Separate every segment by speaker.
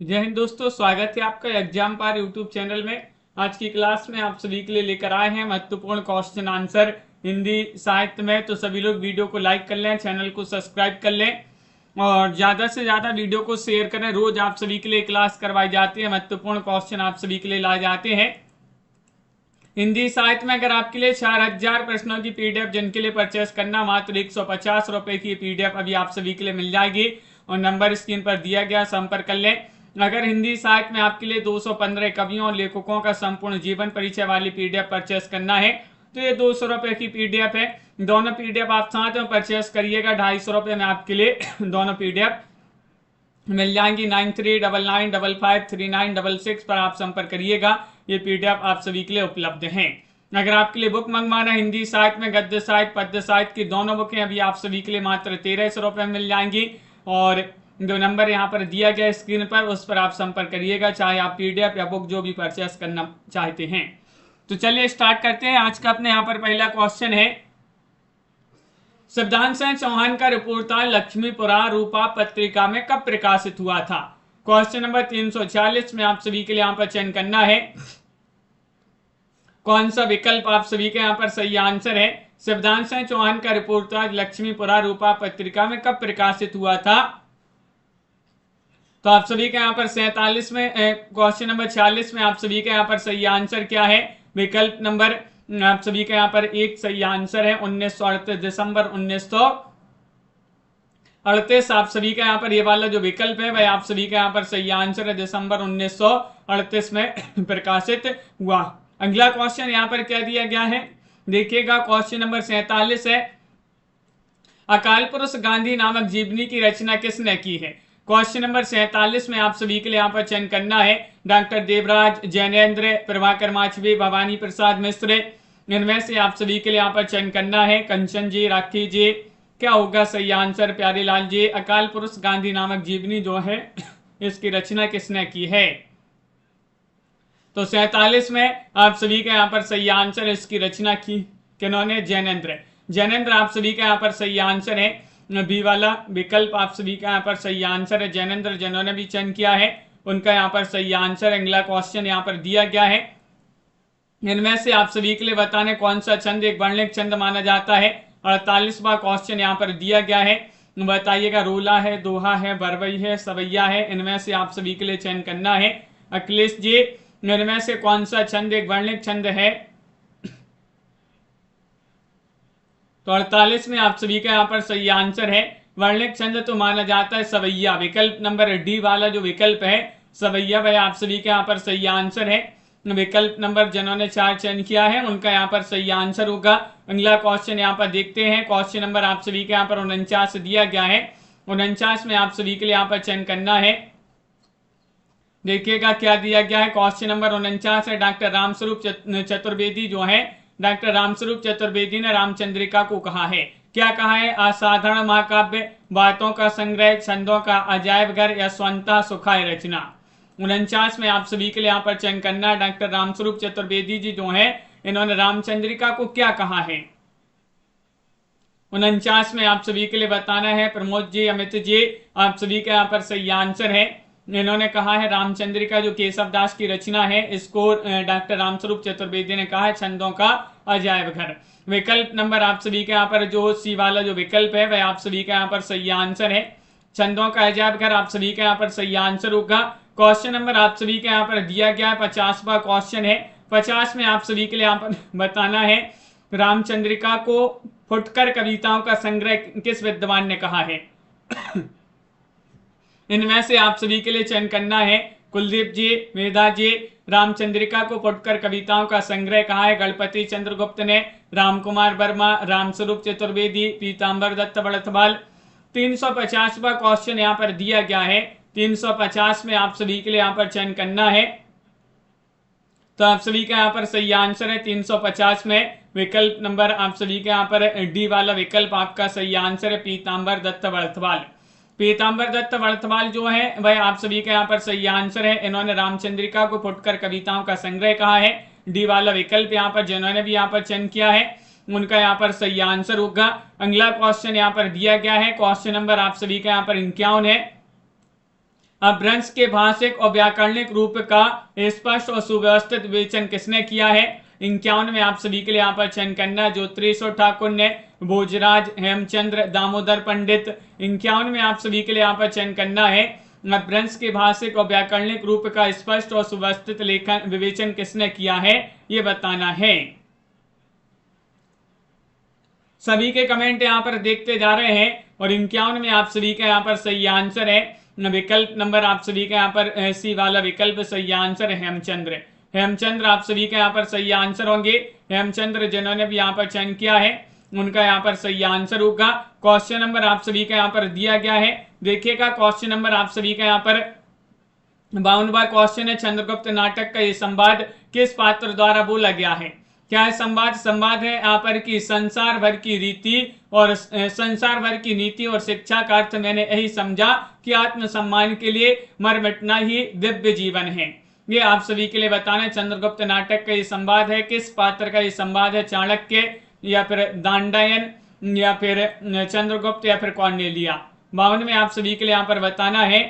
Speaker 1: जय हिंद दोस्तों, स्वागत है आपका एग्जाम पार यूट्यूब चैनल में। आज की क्लास में आप सभी के लिए लेकर आए हैं महत्वपूर्ण क्वेश्चन आंसर हिंदी साहित्य में। तो सभी लोग वीडियो को लाइक कर लें, चैनल को सब्सक्राइब कर लें और ज़्यादा से ज़्यादा वीडियो को शेयर करें। रोज आप सभी के लिए क्लास करवाई जाती है, महत्वपूर्ण क्वेश्चन आप सभी के लिए लाए जाते हैं। हिंदी साहित्य में अगर आपके लिए 4000 प्रश्नों की पीडीएफ जिनके लिए परचेस करना, मात्र 150 रुपए की पीडीएफ अभी आप सभी के लिए मिल जाएगी और नंबर स्क्रीन पर दिया गया, संपर्क कर लें। अगर हिंदी साहित्य में आपके लिए 215 कवियों और लेखकों का संपूर्ण जीवन परिचय वाली पीडीएफ परचेस करना है तो ये 200 रुपए की पीडीएफ है। दोनों पीडीएफ आप साथ में परचेस करिएगा, 250 रुपए में आपके लिए दोनों पीडीएफ मिल जाएंगी। 9399553966 पर आप संपर्क करिएगा। ये पीडीएफ आप सभी के लिए उपलब्ध हैं। अगर आपके लिए बुक मंगवाना, हिंदी साहित्य में गद्य साहित्य पद्य साहित्य की दोनों बुकें अभी आप सभी के लिए मात्र 1300 रुपए मिल जाएंगी और जो नंबर यहाँ पर दिया गया स्क्रीन पर उस पर आप संपर्क करिएगा, चाहे आप पीडीएफ या बुक जो भी परचेस करना चाहते हैं। तो चलिए स्टार्ट करते हैं। आज का अपने यहाँ पर पहला क्वेश्चन है, शब्दांश चौहान का रिपोर्टाज लक्ष्मीपुरा रूपा पत्रिका में कब प्रकाशित हुआ था। क्वेश्चन नंबर 340 में आप सभी के लिए यहाँ पर चयन करना है कौन सा विकल्प आप सभी के यहाँ पर सही आंसर है। शब्दांश चौहान का रिपोर्टाज लक्ष्मीपुरा रूपा पत्रिका में कब प्रकाशित हुआ था। तो आप सभी के यहाँ पर 47 में क्वेश्चन नंबर 46 में आप सभी के यहाँ पर सही आंसर क्या है। विकल्प नंबर आप सभी के यहाँ पर एक सही आंसर है 1938, दिसंबर 1938। आप सभी का यहाँ पर ये वाला जो विकल्प है वह आप सभी का यहाँ पर सही आंसर है, दिसंबर 1938 में प्रकाशित हुआ। अगला क्वेश्चन यहाँ पर क्या दिया गया है देखिएगा। क्वेश्चन नंबर 47 है, अकाल पुरुष गांधी नामक जीवनी की रचना किसने की है। क्वेश्चन नंबर 47 में आप सभी के लिए यहाँ पर चयन करना है डॉक्टर देवराज, जैनेन्द्र, प्रभाकर माचवी, भवानी प्रसाद मिश्र। इनमें से आप सभी के लिए यहाँ पर चयन करना है कंचन जी, राखी जी। क्या होगा सही आंसर प्यारेलाल जी। अकाल पुरुष गांधी नामक जीवनी जो है इसकी रचना किसने की है। तो 47 में आप सभी का यहाँ पर सही आंसर है, इसकी रचना की किन्होंने, जैनेन्द्र। जैनेन्द्र आप सभी का यहाँ पर सही आंसर है, बी वाला विकल्प आप सभी का यहाँ पर सही आंसर है। जैनेन्द्र जिन्होंने भी चयन किया है उनका यहाँ पर सही आंसर। अगला क्वेश्चन यहाँ पर दिया गया है, इनमें से आप सभी के लिए बताने कौन सा छंद एक वर्णिक छंद माना जाता है। 48वां क्वेश्चन यहाँ पर दिया गया है, बताइएगा रोला है, दोहा है, बरवई है, सवैया है। इनमें से आप सभी के लिए चयन करना है। अखिलेश जी, इनमें से कौन सा छंद एक वर्णिक छंद है। तो 48 में आप सभी का यहाँ पर सही आंसर है, वर्णिक छंद तो माना जाता है सवैया। विकल्प नंबर डी वाला जो विकल्प है सवैया वह आप सभी के यहाँ पर सही आंसर है। विकल्प नंबर जिन्होंने 4 चयन किया है उनका यहाँ पर सही आंसर होगा। अगला क्वेश्चन यहाँ पर देखते हैं। क्वेश्चन नंबर आप सभी के यहाँ पर 49 दिया गया है। 49 में आप सभी के लिए यहाँ पर चयन करना है। देखिएगा क्या दिया गया है। क्वेश्चन नंबर 49 है, डॉक्टर रामस्वरूप चतुर्वेदी जो है, डॉक्टर रामस्वरूप चतुर्वेदी ने रामचंद्रिका को कहा है। क्या कहा है। असाधारण महाकाव्य, बातों का संग्रह, छंदों का अजायब घर या स्वंता सुखाय रचना। 49 में आप सभी के लिए यहाँ पर चयन करना है। डॉक्टर रामस्वरूप चतुर्वेदी जी जो है इन्होंने रामचंद्रिका को क्या कहा है। 49 में आप सभी के लिए बताना है। प्रमोद जी, अमित जी, आप सभी के यहाँ पर सही आंसर है। इन्होंने कहा है रामचंद्रिका जो केशवदास की रचना है इसको डॉक्टर रामस्वरूप चतुर्वेदी ने कहा है छंदों का अजायब घर। विकल्प नंबर आप सभी के यहाँ पर जो सी वाला जो विकल्प है वह आप सभी के यहाँ पर सही आंसर है। छंदों का अजायब घर आप सभी के यहाँ पर सही आंसर होगा। क्वेश्चन नंबर आप सभी के यहाँ पर दिया गया है 50वां क्वेश्चन है। 50 में आप सभी के लिए यहाँ पर बताना है रामचंद्रिका को फुटकर कविताओं का संग्रह किस विद्वान ने कहा है। इनमें से आप सभी के लिए चयन करना है। कुलदीप जी, मेधा जी, रामचंद्रिका को फुटकर कविताओं का संग्रह कहा है गणपति चंद्रगुप्त ने, रामकुमार वर्मा, रामस्वरूप चतुर्वेदी, पीताम्बर दत्त बड़थवाल। 350वां क्वेश्चन यहाँ पर दिया गया है। 350 में आप सभी के लिए यहाँ पर चयन करना है। तो आप सभी का यहाँ पर सही आंसर है 350 में विकल्प नंबर आप सभी के यहाँ पर डी वाला विकल्प आपका सही आंसर है, पीताम्बर दत्त बड़थवाल। पीताम्बर दत्त बड़थवाल जो है वह आप सभी के यहाँ पर सही आंसर है। इन्होंने रामचंद्रिका को फुटकर कविताओं का संग्रह कहा है। डी वाला विकल्प यहाँ पर जिन्होंने भी यहाँ पर चयन किया है उनका यहाँ पर सही आंसर होगा। अगला क्वेश्चन यहाँ पर दिया गया है। क्वेश्चन नंबर आप सभी का यहाँ पर 51 है। अपभ्रंश के भाषिक और व्याकरणिक रूप का स्पष्ट और सुव्यवस्थित विवेचन किसने किया है? 51 में आप सभी के लिए यहाँ पर चयन करना, ज्योतिष ठाकुर ने, भोजराज, हेमचंद्र, दामोदर पंडित। 51 में आप सभी के लिए यहाँ पर चयन करना है, अपभ्रंश के भाषिक और व्याकरणिक रूप का स्पष्ट और सुव्यवस्थित लेखन विवेचन किसने किया है, ये बताना है। सभी के कमेंट यहाँ पर देखते जा रहे हैं और 51 में आप सभी का यहाँ पर सही आंसर है विकल्प नंबर, आप सभी का यहाँ पर सी वाला विकल्प सही आंसर है हेमचंद्र। हेमचंद्र आप सभी का यहाँ पर सही आंसर होंगे। हेमचंद्र जिन्होंने भी यहाँ पर चयन किया है उनका यहाँ पर सही आंसर होगा। क्वेश्चन नंबर आप सभी का यहाँ पर दिया गया है, देखिएगा क्वेश्चन नंबर आप सभी का यहाँ पर 52वां क्वेश्चन है, चंद्रगुप्त नाटक का ये संवाद किस पात्र द्वारा बोला गया है? क्या है संवाद? संवाद है यहाँ पर की संसार भर की रीति और संसार भर की नीति और शिक्षा का अर्थ मैंने यही समझा कि आत्मसम्मान के लिए मर मिटना ही दिव्य जीवन है। ये आप सभी के लिए बताना है। चंद्रगुप्त नाटक का ये संवाद है, किस पात्र का ये संवाद है? चाणक्य या फिर दांडायन या फिर चंद्रगुप्त या फिर कौर्नेलिया। 52 में आप सभी के लिए यहाँ पर बताना है।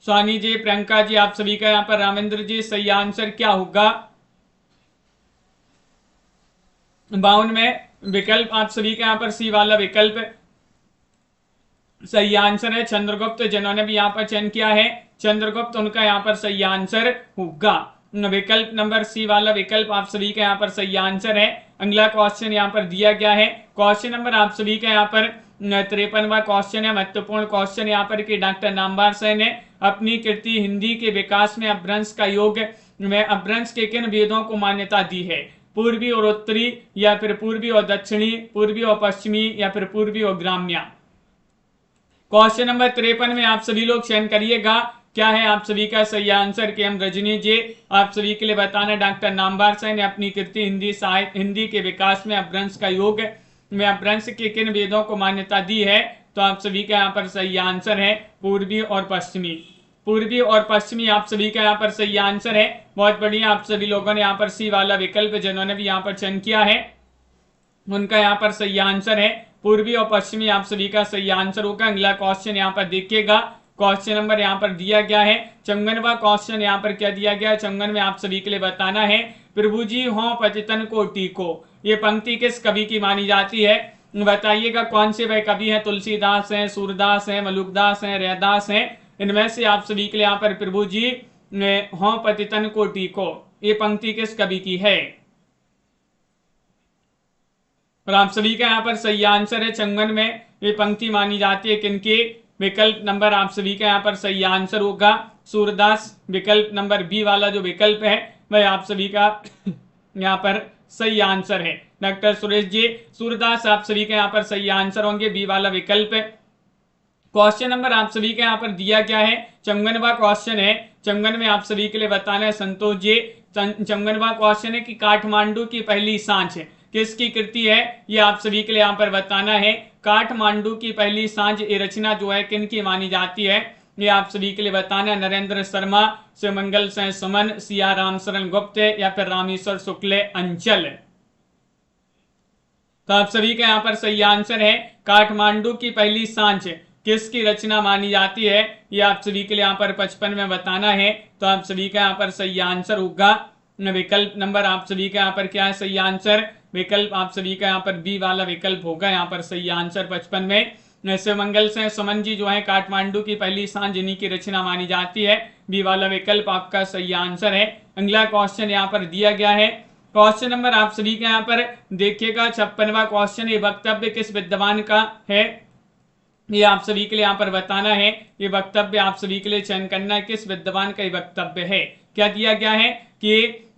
Speaker 1: स्वानी जी, प्रियंका जी, आप सभी का यहाँ पर, रामेंद्र जी, सही आंसर क्या होगा? 52 में विकल्प आप सभी का यहाँ पर सी वाला विकल्प सही आंसर है। चंद्रगुप्त जिन्होंने भी यहाँ पर चयन किया है चंद्रगुप्त, उनका यहाँ पर सही आंसर होगा विकल्प नंबर सी वाला विकल्प आप सभी का यहाँ पर सही आंसर है। अगला क्वेश्चन यहाँ पर दिया गया है, क्वेश्चन नंबर आप सभी का यहाँ पर 53वां क्वेश्चन है, महत्वपूर्ण क्वेश्चन यहाँ पर कि डॉक्टर नामवर सेन ने अपनी कृति हिंदी के विकास में अपभ्रंश का योग में अपभ्रंश के किन वेदों को मान्यता दी है? पूर्वी और उत्तरी या फिर पूर्वी और दक्षिणी, पूर्वी और पश्चिमी या फिर पूर्वी और ग्राम्य। क्वेश्चन नंबर 53 में आप सभी लोग चयन करिएगा, क्या है आप सभी का सही आंसर? के एम रजनी जी, आप सभी के लिए बताना, डॉक्टर नामवर सेन ने अपनी कृति हिंदी के विकास में अपभ्रंश का योग में अपभ्रंश के किन वेदों को मान्यता दी है? तो आप सभी का यहाँ पर सही आंसर है पूर्वी और पश्चिमी। पूर्वी और पश्चिमी आप सभी का यहाँ पर सही आंसर है। बहुत बढ़िया, आप सभी लोगों ने यहाँ पर सी वाला विकल्प जिन्होंने भी यहाँ पर चयन किया है उनका यहाँ पर सही आंसर है पूर्वी और पश्चिमी, आप सभी का सही आंसर होगा। अगला क्वेश्चन यहाँ पर देखिएगा, क्वेश्चन नंबर यहाँ पर दिया गया है 54वां क्वेश्चन यहाँ पर क्या दिया गया है? 54 में आप सभी के लिए बताना है, प्रभु जी हों पतितन को टीको, ये पंक्ति किस कवि की मानी जाती है? बताइएगा कौन से वह कवि हैं? तुलसीदास हैं, सूरदास हैं, मलुकदास हैं, रैदास हैं। इनमें से आप सभी के लिए यहाँ पर प्रभु जी हों पतितन को टीको, ये पंक्ति किस कवि की है? और आप सभी का यहाँ पर सही आंसर है 54 में ये पंक्ति मानी जाती है किनकी? विकल्प नंबर आप सभी का यहाँ पर सही आंसर होगा सूरदास। विकल्प नंबर बी वाला जो विकल्प है वह आप सभी का यहाँ पर सही आंसर है। डॉक्टर सुरेश जी, सूरदास आप सभी का यहाँ पर सही आंसर होंगे, बी वाला विकल्प है। क्वेश्चन नंबर आप सभी के यहाँ पर दिया गया है 54वां क्वेश्चन है। 54 में आप सभी के लिए बताना है संतोष जी, 54वां क्वेश्चन है कि काठमांडू की पहली सांझ किसकी कृति है? ये आप सभी के लिए यहाँ पर बताना है। काठमांडू की पहली सांझ ये रचना जो है किनकी मानी जाती है? ये आप सभी के लिए बताना है नरेंद्र शर्मा, शिवमंगल सिंह सुमन, सिया राम शरण गुप्त या फिर रामेश्वर शुक्ल अंचल। तो आप सभी का यहाँ पर सही आंसर है काठमांडू की पहली सांझ किसकी रचना मानी जाती है? ये आप सभी के लिए यहाँ पर 55 में बताना है। तो आप सभी का यहाँ पर सही आंसर होगा विकल्प नंबर आप सभी का यहाँ पर क्या है सही आंसर? विकल्प आप सभी का यहाँ पर बी वाला विकल्प होगा यहाँ पर सही आंसर 55 में। शिवमंगल से सुमन जी जो है काठमांडू की पहली सांझ इन्हीं की रचना मानी जाती है, बी वाला विकल्प आपका सही आंसर है। अगला क्वेश्चन यहाँ पर दिया गया है, क्वेश्चन नंबर आप सभी का यहाँ पर देखिएगा 56वां क्वेश्चन, ये वक्तव्य किस विद्वान का है? ये आप सभी के लिए यहाँ पर बताना है। ये वक्तव्य आप सभी के लिए चयन करना है किस विद्वान का ये वक्तव्य है। क्या दिया गया है कि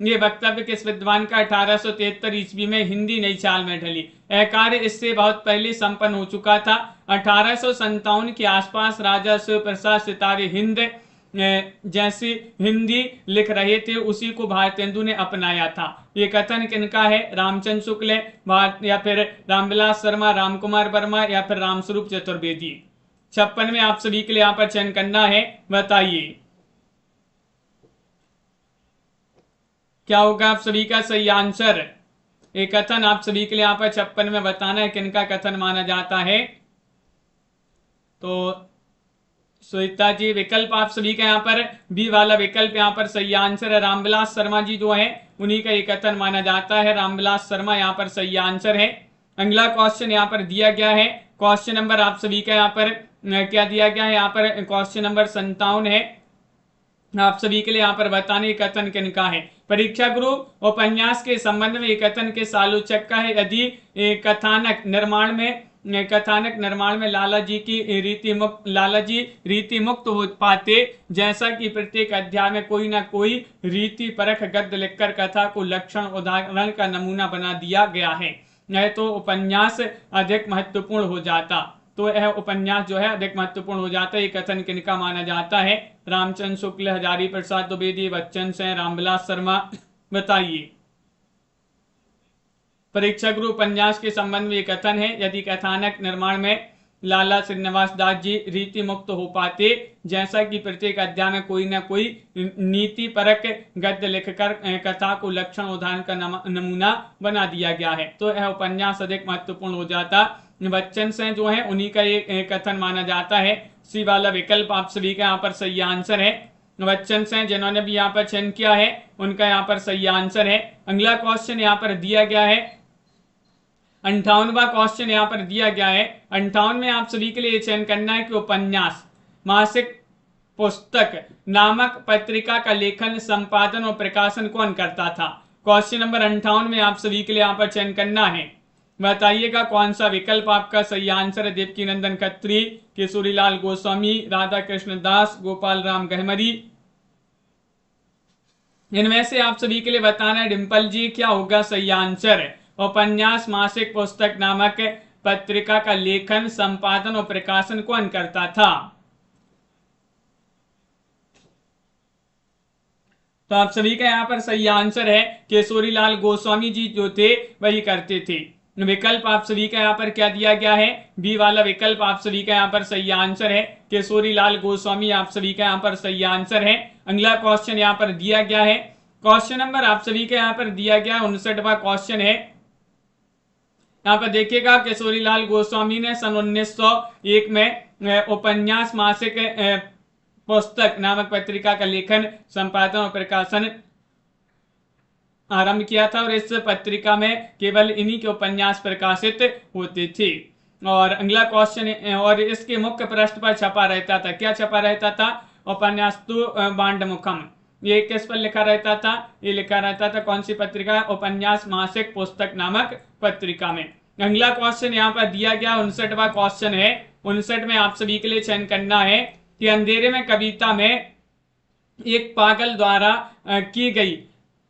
Speaker 1: ये वक्तव्य किस विद्वान का? 1873 ईस्वी में हिंदी नई चाल में ढली। यह कार्य इससे बहुत पहले संपन्न हो चुका था। 1857 के आसपास राजा शिवप्रसाद सितारे हिंद जैसी हिंदी लिख रहे थे, उसी को भारतेंदु ने अपनाया था। ये कथन किनका है? रामचंद्र शुक्ल या फिर रामविलास शर्मा, रामकुमार वर्मा या फिर रामस्वरूप चतुर्वेदी। 56 में आप सभी के लिए यहाँ पर चयन करना है, बताइए क्या होगा आप सभी का सही आंसर? एक कथन आप सभी के लिए यहाँ पर 56 में बताना है किनका कथन माना जाता है। तो श्वेता जी। विकल्प आप सभी का यहाँ पर बी वाला विकल्प यहाँ पर सही आंसर है। रामविलास शर्मा जी जो है उन्हीं का ये कथन माना जाता है। रामविलास शर्मा यहाँ पर सही आंसर है। अगला क्वेश्चन यहाँ पर दिया गया है, क्वेश्चन नंबर आप सभी का यहाँ पर क्या दिया गया है, यहाँ पर क्वेश्चन नंबर 57 है। आप सभी के लिए यहाँ पर बताने कथन किनका है। परीक्षा गुरु उपन्यास के संबंध में कथन के आलोचक का है। यदि कथानक निर्माण में लाला जी रीति मुक्त हो पाते, जैसा कि प्रत्येक अध्याय में कोई ना कोई रीति परख गद्य लिखकर कथा को लक्षण उदाहरण का नमूना बना दिया गया है, नहीं तो उपन्यास अधिक महत्वपूर्ण हो जाता। तो यह उपन्यास जो है अधिक महत्वपूर्ण हो जाता है। ये कथन किनका माना जाता है? रामचंद्र शुक्ल, हजारी प्रसाद द्विवेदी, बच्चन सेन, रामविलास शर्मा। बताइए। परीक्षा गुरु उपन्यास के संबंध में कथन है, यदि कथानक निर्माण में लाला श्रीनिवास दास जी रीति मुक्त हो पाते, जैसा कि प्रत्येक अध्याय में कोई न कोई नीति परक गद्य लिखकर कथा को लक्षण उदाहरण का नमूना बना दिया गया है, तो यह उपन्यास अधिक महत्वपूर्ण हो जाता। बच्चन से जो है उन्हीं का ये कथन माना जाता है। सी वाला विकल्प आप सभी का यहाँ पर सही आंसर है। बच्चन से जिन्होंने भी यहाँ पर चयन किया है उनका यहाँ पर सही आंसर है। अगला क्वेश्चन यहाँ पर दिया गया है 58वां क्वेश्चन यहाँ पर दिया गया है। 58 में आप सभी के लिए चयन करना है कि उपन्यास मासिक पुस्तक नामक पत्रिका का लेखन, संपादन और प्रकाशन कौन करता था। क्वेश्चन नंबर 58 में आप सभी के लिए यहाँ पर चयन करना है। बताइएगा कौन सा विकल्प आपका सही आंसर है। देवकीनंदन खत्री, केशोरीलाल गोस्वामी, राधा कृष्ण दास, गोपाल राम गहमरी। इनमें से आप सभी के लिए बताना है डिम्पल जी क्या होगा सही आंसर। उपन्यास मासिक पुस्तक नामक पत्रिका का लेखन, संपादन और प्रकाशन कौन करता था। तो आप सभी का यहाँ पर सही आंसर है केशोरीलाल गोस्वामी जी जो थे वही करते थे। विकल्प आप सभी का यहाँ पर क्या दिया गया है, बी वाला विकल्प आप सभी का यहाँ पर सही आंसर है। केशोरीलाल गोस्वामी आप सभी का यहाँ पर सही आंसर है। अगला क्वेश्चन यहाँ पर दिया गया है, क्वेश्चन नंबर आप सभी का यहाँ पर दिया गया 59वां क्वेश्चन है। यहाँ पर देखिएगा केशोरीलाल गोस्वामी ने सन 1901 में उपन्यास मासिक पुस्तक नामक पत्रिका का लेखन, संपादन और प्रकाशन आरंभ किया था और इस पत्रिका में केवल इन्हीं के उपन्यास प्रकाशित होते थे। और अगला क्वेश्चन, और इसके मुख्य पृष्ठ पर छपा रहता था, क्या छपा रहता था, उपन्यास्तु बांडमुखम। ये किस पर लिखा रहता था, ये लिखा रहता था कौन सी पत्रिका, उपन्यास मासिक पुस्तक नामक पत्रिका में। अगला क्वेश्चन यहाँ पर दिया गया 59वां क्वेश्चन है। 59 में आप सभी के लिए चयन करना है कि अंधेरे में कविता में एक पागल द्वारा की गई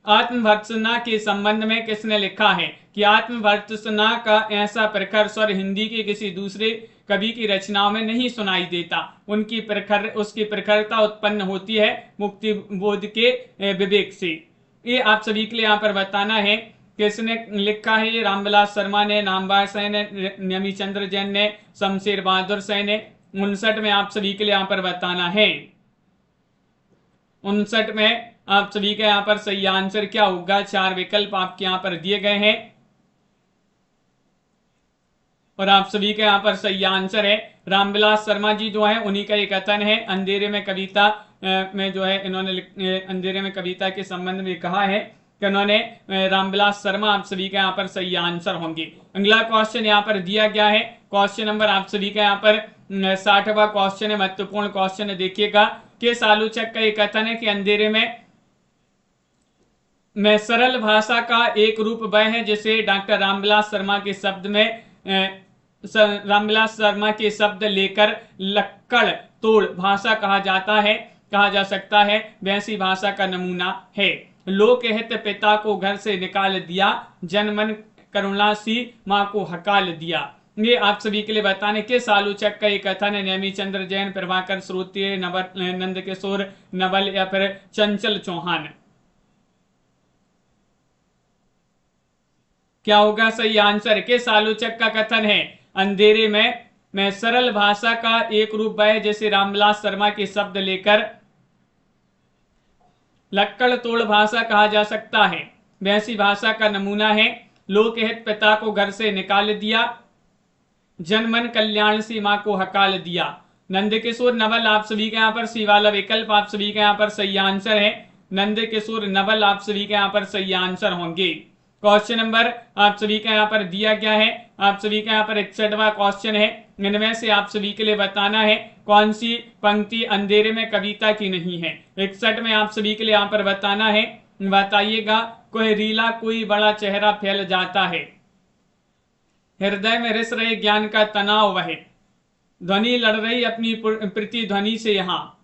Speaker 1: आत्मभर्त्सना के संबंध में किसने लिखा है कि आत्मभर्त्सना का ऐसा प्रखर स्वर हिंदी के किसी दूसरे कवि की रचनाओं में नहीं सुनाई देता। उसकी प्रखरता उत्पन्न होती है मुक्ति बोध के विवेक से। ये आप सभी के लिए यहाँ पर बताना है किसने लिखा है। ये रामविलास शर्मा ने, नामवर सेन ने, नमीचंद्र जैन ने, शमशेर बहादुर सेन ने। 59 में आप सभी के लिए यहाँ पर बताना है। 59 में आप सभी का यहाँ पर सही आंसर क्या होगा। 4 विकल्प आपके यहाँ पर दिए गए हैं और आप सभी का यहाँ पर सही आंसर है रामविलास शर्मा जी जो है उन्हीं का ये कथन है। अंधेरे में कविता में जो है इन्होंने अंधेरे में कविता के संबंध में कहा है कि उन्होंने रामविलास शर्मा आप सभी का यहाँ पर सही आंसर होंगे। अगला क्वेश्चन यहाँ पर दिया गया है, क्वेश्चन नंबर आप सभी का यहाँ पर 60वां क्वेश्चन है, महत्वपूर्ण क्वेश्चन है। देखिएगा किस आलोचक का ये कथन है कि अंधेरे में सरल भाषा का एक रूप वह है जिसे डॉक्टर रामविलास शर्मा के शब्द में रामविलास शर्मा के शब्द लेकर लक्कड़ तोड़ भाषा कहा जा सकता है, वैसी भाषा का नमूना है। लोकहित पिता को घर से निकाल दिया, जनमन करुणा सी माँ को हकाल दिया। ये आप सभी के लिए बताने किस आलोचक का एक कथन है। नेमीचंद्र जैन, प्रभाकर श्रोत्रिय, नंद किशोर नवल या फिर चंचल चौहान। क्या होगा सही आंसर। किस आलोचक का कथन है अंधेरे में सरल भाषा का एक रूप वह है जैसे रामविलास शर्मा के शब्द लेकर लक्कड़ तोड़ भाषा कहा जा सकता है, वैसी भाषा का नमूना है। लोकहित पिता को घर से निकाल दिया, जनमन कल्याण सी माँ को हकाल दिया। नंद किशोर नवल आप सभी का यहाँ पर सी वाला विकल्प आप सभी का यहाँ पर सही आंसर है। नंद किशोर नवल आप सभी का यहाँ पर सही आंसर होंगे। क्वेश्चन नंबर आप सभी का यहाँ पर दिया गया है, आप सभी का यहाँ पर 61वां क्वेश्चन है। इनमें से आप सभी के लिए बताना है कौन सी पंक्ति अंधेरे में कविता की नहीं है। 61 में आप सभी के लिए यहाँ पर बताना है, बताइएगा। कोई रीला कोई बड़ा चेहरा फैल जाता है, हृदय में रिस रहे ज्ञान का तनाव वह, ध्वनि लड़ रही अपनी प्रतिध्वनि से यहाँ,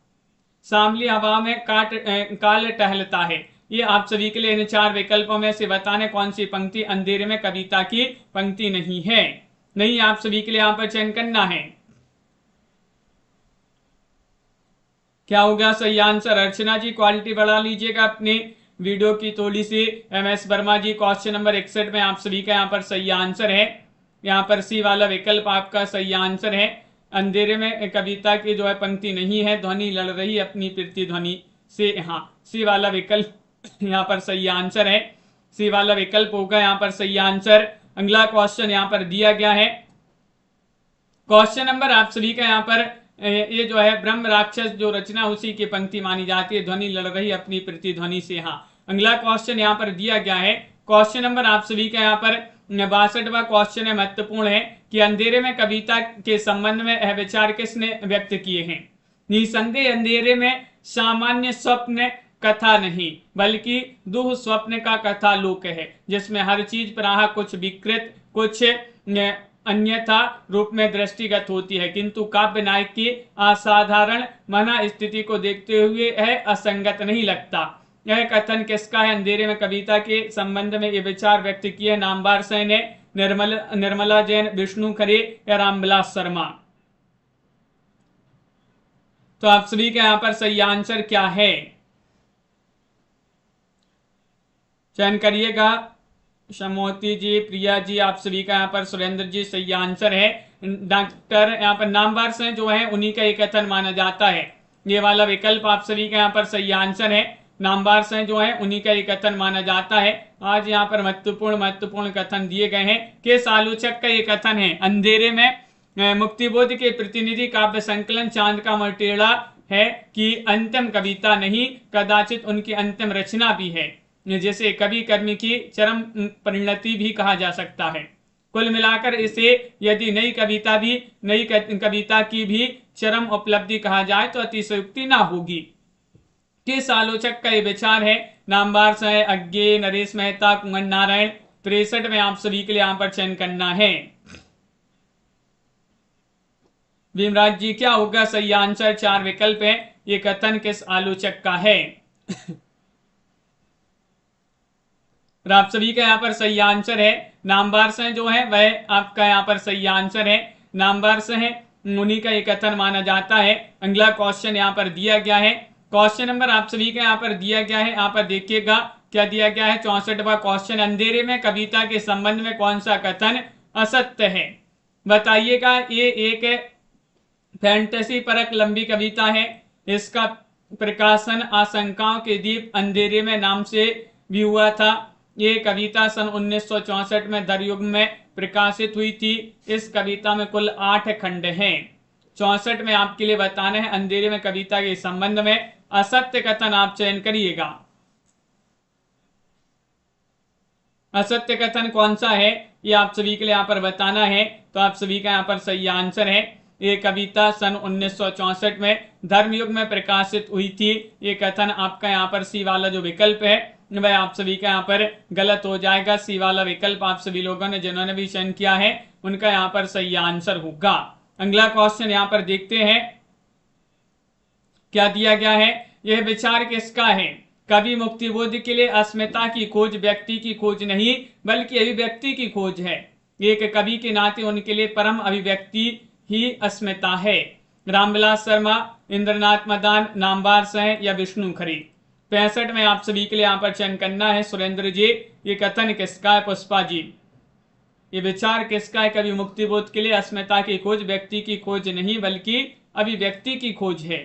Speaker 1: सांवली हवा में काल टहलता है। ये आप सभी के लिए इन 4 विकल्पों में से बताने कौन सी पंक्ति अंधेरे में कविता की पंक्ति नहीं है। नहीं, आप सभी के लिए यहां पर चयन करना है। क्या होगा सही आंसर? अर्चना जी क्वालिटी बढ़ा लीजिएगा अपने वीडियो की थोड़ी सी। MS वर्मा जी क्वेश्चन नंबर 61 में आप सभी का यहाँ पर सही आंसर है। यहाँ पर सी वाला विकल्प आपका सही आंसर है। अंधेरे में कविता की जो है पंक्ति नहीं है, ध्वनि लड़ रही अपनी प्रतिध्वनि से, यहाँ सी वाला विकल्प यहाँ पर सही आंसर है। सी वाला विकल्प होगा यहाँ पर सही आंसर। अगला क्वेश्चन यहाँ पर दिया गया है। क्वेश्चन नंबर आप सभी का यहाँ पर ये जो है ब्रह्म राक्षस जो रचना उसी की पंक्ति मानी जाती है, ध्वनि लड़ रही अपनी प्रतिध्वनि से। हाँ, अगला क्वेश्चन यहाँ पर दिया गया है। क्वेश्चन नंबर आप सभी का यहाँ पर 62वां क्वेश्चन है, महत्वपूर्ण है कि अंधेरे में कविता के संबंध में यह विचार किसने व्यक्त किए हैं। निसंदेह अंधेरे में सामान्य स्वप्न कथा नहीं बल्कि दुह स्वप्न का कथा लोक है, जिसमें हर चीज प्राह कुछ विकृत कुछ अन्यथा रूप में दृष्टिगत होती है, किंतु काव्य नायक की असाधारण मना स्थिति को देखते हुए यह असंगत नहीं लगता। यह कथन किसका है? अंधेरे में कविता के संबंध में ये विचार व्यक्त किए नामवार सेन ने, निर्मला जैन, विष्णु खरे या रामविलास शर्मा। तो आप सभी का यहाँ पर सही आंसर क्या है? चयन करिएगा। शमोती जी, प्रिया जी, आप सभी का यहाँ पर सुरेंद्र जी सही आंसर है। डॉक्टर यहाँ पर नामवार से जो है उन्हीं का एक कथन माना जाता है। ये वाला विकल्प आप सभी का यहाँ पर सही आंसर है। नामवार से जो है उन्हीं का एक कथन माना जाता है। आज यहाँ पर महत्वपूर्ण कथन दिए गए हैं। किस आलोचक का ये कथन है? अंधेरे में मुक्तिबोध के प्रतिनिधि काव्य संकलन चांद का मटेड़ा है कि अंतिम कविता नहीं, कदाचित उनकी अंतिम रचना भी है, जैसे कवि कर्म की चरम परिणति भी कहा जा सकता है। कुल मिलाकर इसे यदि नई कविता की भी चरम उपलब्धि कहा जाए तो अतिशयोक्ति ना होगी। किस आलोचक का ये विचार है? नामवार से, अज्ञे, नरेश मेहता, कुंवर नारायण। 63 में आप सभी के लिए यहां पर चयन करना है। भीमराज जी क्या होगा सही आंसर? 4 विकल्प है, ये कथन किस आलोचक का है? और आप सभी का यहाँ पर सही आंसर है नामवार से जो है वह आपका यहाँ पर सही आंसर है। नामवार से है उन्हीं का ये कथन माना जाता है। अगला क्वेश्चन यहाँ पर दिया गया है। क्वेश्चन नंबर आप सभी का यहाँ पर दिया गया है, यहाँ पर देखिएगा क्या दिया गया है। 64वां क्वेश्चन, अंधेरे में कविता के संबंध में कौन सा कथन असत्य है? बताइएगा। ये एक फैंटेसी परक लंबी कविता है। इसका प्रकाशन आशंकाओं के दीप अंधेरे में नाम से भी हुआ था। ये कविता सन 1964 में दरयुग में प्रकाशित हुई थी। इस कविता में कुल 8 खंड हैं। 64 में आपके लिए बताना है अंधेरे में कविता के संबंध में असत्य कथन आप चयन करिएगा। असत्य कथन कौन सा है ये आप सभी के लिए यहाँ पर बताना है। तो आप सभी का यहाँ पर सही आंसर है। ये कविता सन 1964 में धर्मयुग में प्रकाशित हुई थी। ये कथन आपका यहाँ पर सी वाला जो विकल्प है वह आप सभी का यहाँ पर गलत हो जाएगा। सी वाला विकल्प आप सभी लोगों ने जिन्होंने भी चयन किया है उनका यहाँ पर सही आंसर होगा। अगला क्वेश्चन यहाँ पर देखते हैं क्या दिया गया है। यह विचार किसका है? कवि मुक्तिबोध के लिए अस्मिता की खोज व्यक्ति की खोज नहीं बल्कि अभिव्यक्ति की खोज है। एक कवि के नाते उनके लिए परम अभिव्यक्ति ही अस्मिता है। रामविलास शर्मा, इंद्रनाथ मदान, नामवार सह या विष्णु खरे। 65 में आप सभी के लिए यहाँ पर चयन करना है। सुरेंद्र जी ये कथन किसका है? पुष्पा जी ये विचार किसका है? कवि मुक्तिबोध के लिए अस्मिता की खोज व्यक्ति की खोज नहीं बल्कि अभिव्यक्ति की खोज है।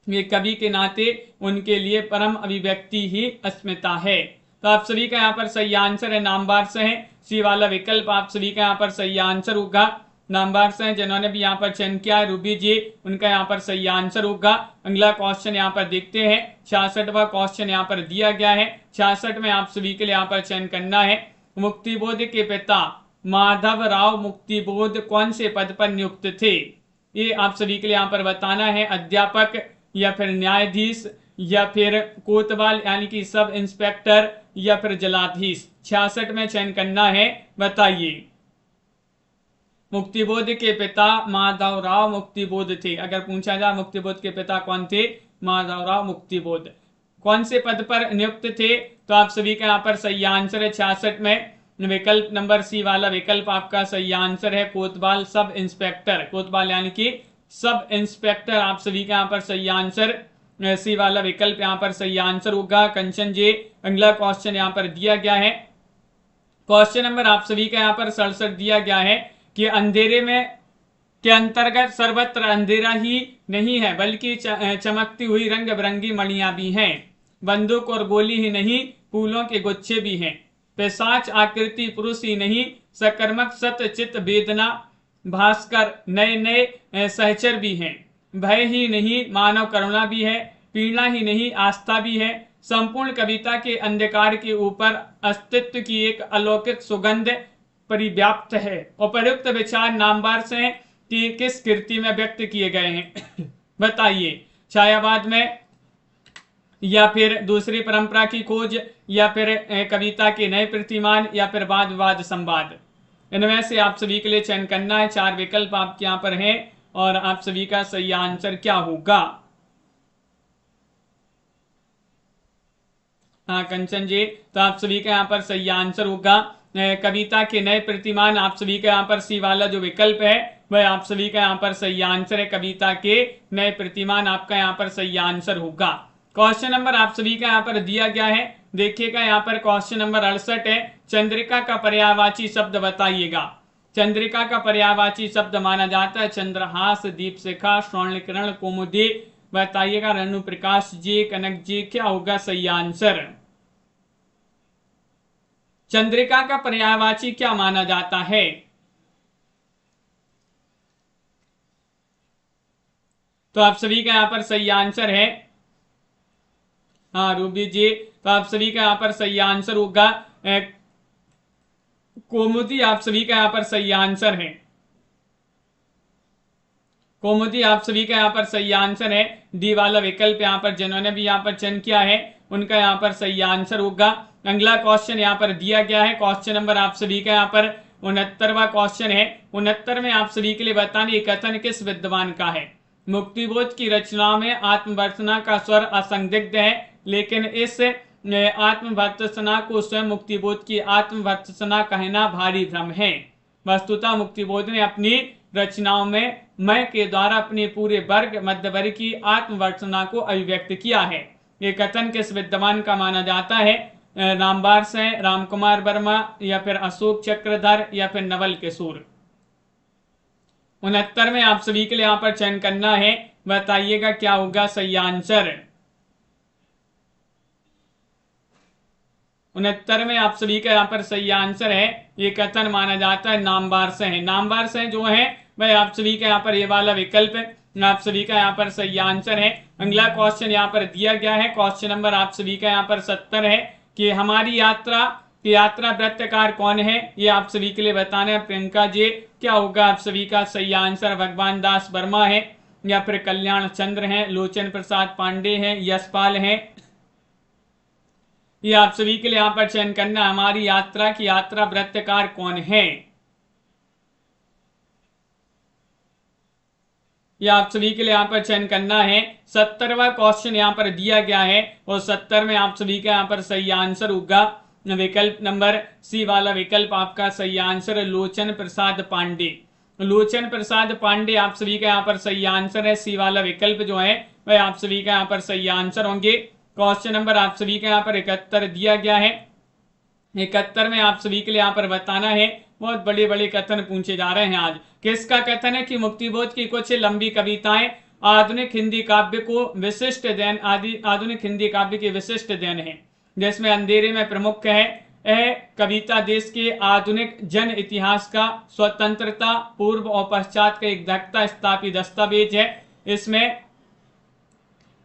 Speaker 1: ये कवि के नाते उनके लिए परम अभिव्यक्ति ही अस्मिता है। तो आप सभी का यहाँ पर सही आंसर है नामवार से है। सी वाला विकल्प आप सभी का यहाँ पर सही आंसर होगा। नामवर से हैं जिन्होंने भी यहाँ पर चयन किया है रूबी जी, उनका यहाँ पर सही आंसर होगा। अगला क्वेश्चन यहाँ पर देखते हैं। 66वां क्वेश्चन यहाँ पर दिया गया है। 66 में आप सभी के लिए यहाँ पर चयन करना है। मुक्तिबोध के पिता माधव राव मुक्तिबोध कौन से पद पर नियुक्त थे? ये आप सभी के लिए यहाँ पर बताना है। अध्यापक या फिर न्यायाधीश या फिर कोतवाल यानी कि सब इंस्पेक्टर या फिर जलाधीश। 66 में चयन करना है, बताइए। मुक्तिबोध के पिता माधवराव मुक्तिबोध थे। अगर पूछा जाए मुक्तिबोध के पिता कौन थे? माधवराव मुक्तिबोध। कौन से पद पर नियुक्त थे? तो आप सभी का यहाँ पर सही आंसर है 66 में विकल्प नंबर सी वाला विकल्प आपका सही आंसर है, कोतवाल सब इंस्पेक्टर। कोतवाल यानी कि सब इंस्पेक्टर आप सभी का यहाँ पर सही आंसर, सी वाला विकल्प यहाँ पर सही आंसर होगा। कंचन जी, अगला क्वेश्चन यहाँ पर दिया गया है। क्वेश्चन नंबर आप सभी का यहाँ पर 67 दिया गया है कि अंधेरे में के अंतर्गत सर्वत्र अंधेरा ही नहीं है बल्कि चमकती हुई रंग बिरंगी मणियां भी हैं। बंदूक और गोली ही नहीं, फूलों के गुच्छे भी हैं। पिशाच आकृति पुरुष ही नहीं, सकर्मक सत्य चित्त वेदना भास्कर नए नए सहचर भी हैं। भय ही नहीं, मानव करुणा भी है। पीड़ा ही नहीं, आस्था भी है। संपूर्ण कविता के अंधकार के ऊपर अस्तित्व की एक अलौकिक सुगंध परिव्याप्त है। उपयुक्त विचार नामवार से हैं कि किस कृति में व्यक्त किए गए हैं? बताइए। छायावाद में, या फिर दूसरी परंपरा की खोज, या फिर कविता के नए प्रतिमान, या फिर वाद विवाद संवाद। इनमें से आप सभी के लिए चयन करना है। 4 विकल्प आपके यहाँ पर हैं और आप सभी का सही आंसर क्या होगा? हाँ कंचन जी, तो आप सभी का यहाँ पर सही आंसर होगा कविता के नए प्रतिमान। आप सभी का यहाँ पर सी वाला जो विकल्प है वह आप सभी का यहाँ पर सही आंसर है। कविता के नए प्रतिमान आपका यहाँ पर सही आंसर होगा। क्वेश्चन नंबर आप सभी का यहाँ पर दिया गया है, देखिएगा यहाँ पर क्वेश्चन नंबर 68 है। चंद्रिका का पर्यायवाची शब्द बताइएगा। चंद्रिका का पर्यायवाची शब्द माना जाता है चंद्रहास, दीपशिखा, स्वर्णकिरण, कौमुदी। बताइएगा रेणु प्रकाश जी, कनक जी, क्या होगा सही आंसर? चंद्रिका का पर्यायवाची क्या माना जाता है? तो आप सभी का यहाँ पर सही आंसर है, हाँ रूबी जी, तो आप सभी का यहाँ पर सही आंसर होगा कौमुदी। आप सभी का यहाँ पर सही आंसर है कौमुदी। आप सभी का यहाँ पर सही आंसर है। डी वाला विकल्प यहाँ पर जिन्होंने भी यहाँ पर चयन किया है उनका यहाँ पर सही आंसर होगा। अगला क्वेश्चन यहाँ पर दिया गया है। क्वेश्चन नंबर आप सभी का यहाँ पर 69वां क्वेश्चन है। 69 में आप सभी के लिए बताने ये कथन किस विद्वान का है? मुक्तिबोध की रचनाओं में आत्मवर्तना का स्वर असंदिग्ध है, लेकिन इस आत्मवर्तना को स्वयं मुक्तिबोध की आत्मवर्तना कहना भारी भ्रम है। वस्तुतः मुक्तिबोध ने अपनी रचनाओं में मैं के द्वारा अपने पूरे वर्ग मध्य वर्ग की आत्मवर्तना को अभिव्यक्त किया है। ये कथन किस विद्वान का माना जाता है? नामवार से रामकुमार वर्मा, या फिर अशोक चक्रधर, या फिर नवल किशोर। 69 में आप सभी के लिए यहाँ पर चयन करना है, बताइएगा क्या होगा सही आंसर? 69 में आप सभी का यहाँ पर सही आंसर है, ये कथन माना जाता है नामवार से है। नामवार से जो है वह आप सभी का यहाँ पर ये वाला विकल्प है, आप सभी का यहाँ पर सही आंसर है। अगला क्वेश्चन यहाँ पर दिया गया है। क्वेश्चन नंबर आप सभी का यहाँ पर 70 है कि हमारी यात्रा वृत्तकार कौन है? ये आप सभी के लिए बताना है। प्रियंका जी, क्या होगा आप सभी का सही आंसर? भगवान दास वर्मा है, या फिर कल्याण चंद्र है, लोचन प्रसाद पांडे है, यशपाल है। ये आप सभी के लिए यहाँ पर चयन करना, हमारी यात्रा वृत्तकार कौन है? ये आप सभी के लिए यहाँ पर चयन करना है। 70वां क्वेश्चन यहाँ पर दिया गया है और 70 में आप सभी का यहाँ पर सही आंसर होगा विकल्प नंबर सी वाला विकल्प आपका सही आंसर है, लोचन प्रसाद पांडे। लोचन प्रसाद पांडे आप सभी का यहाँ पर सही आंसर है। सी वाला विकल्प जो है वह आप सभी का यहाँ पर सही आंसर होंगे। क्वेश्चन नंबर आप सभी का यहाँ पर 71 दिया गया है। 71 में आप सभी के लिए यहाँ पर बताना है, बहुत बड़े बड़े कथन पूछे जा रहे हैं आज। किसका कथन है कि मुक्तिबोध की कुछ लंबी कविताएं आधुनिक हिंदी काव्य को विशिष्ट देन आधुनिक हिंदी काव्य की विशिष्ट देन है, जिसमें अंधेरे में प्रमुख है यह कविता देश के आधुनिक जन इतिहास का स्वतंत्रता पूर्व और पश्चात का एक दक्षता स्थापित दस्तावेज है। इसमें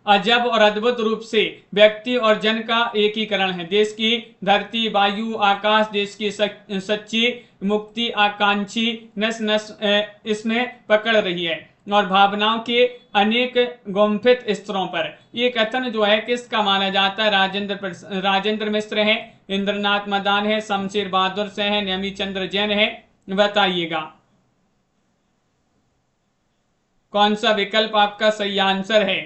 Speaker 1: अजब और अद्भुत रूप से व्यक्ति और जन का एकीकरण है। देश की धरती, वायु, आकाश, देश की सच्ची मुक्ति आकांक्षी नस नस इसमें पकड़ रही है और भावनाओं के अनेक गुम्फित स्तरों पर। ये कथन जो है किसका माना जाता है? राजेंद्र मिश्र है, इंद्रनाथ मदान है, शमशेर बहादुर से है, नेमी चंद्र जैन है। बताइएगा कौन सा विकल्प आपका सही आंसर है?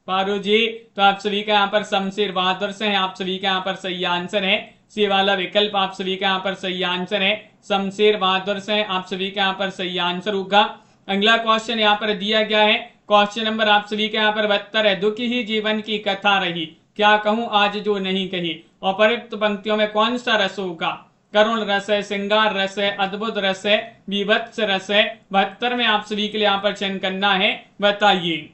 Speaker 1: पारू जी, तो आप सभी का यहाँ पर शमशेर बहादुर से है, आप सभी का यहाँ पर सही आंसर है। सी वाला विकल्प आप सभी का यहाँ पर सही आंसर है, शमशेर बहादुर से आप सभी का यहाँ पर सही आंसर होगा। अगला क्वेश्चन यहाँ पर दिया गया है, क्वेश्चन नंबर आप सभी का यहाँ पर 72 है। दुखी ही जीवन की कथा रही, क्या कहूं आज जो नहीं कही। उपरोक्त पंक्तियों में कौन सा रस होगा? करुण रस है, श्रृंगार रस है, अद्भुत रस है, विभत्स रस है। 72 में आप सभी के लिए यहाँ पर चयन करना है। बताइए,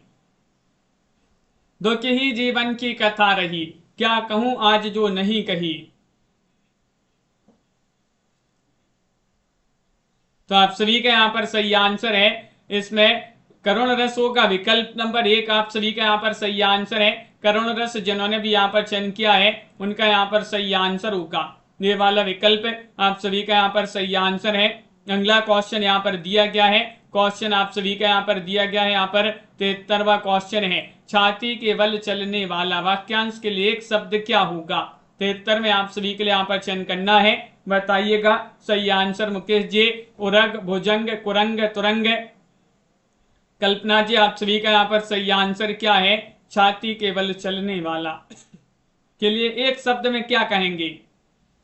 Speaker 1: दुखी ही जीवन की कथा रही, क्या कहूं आज जो नहीं कही। तो आप सभी का यहाँ पर सही आंसर है, इसमें करुण रस होगा। विकल्प नंबर 1 आप सभी का यहाँ पर सही आंसर है। करुण रस जिन्होंने भी यहाँ पर चयन किया है उनका यहाँ पर सही आंसर होगा। ये वाला विकल्प आप सभी का यहाँ पर सही आंसर है। अगला क्वेश्चन यहाँ पर दिया गया है, क्वेश्चन आप सभी का यहाँ पर दिया गया है, यहाँ पर 73वां क्वेश्चन है। छाती के बल चलने वाला वाक्यांश के लिए एक शब्द क्या होगा? 73 में आप सभी के लिए यहाँ पर चयन करना है। बताइएगा सही आंसर मुकेश जी। उरग, भुजंग, कुरंग, तुरंग। कल्पना जी, आप सभी का यहाँ पर सही आंसर क्या है? छाती के बल चलने वाला के लिए एक शब्द में क्या कहेंगे?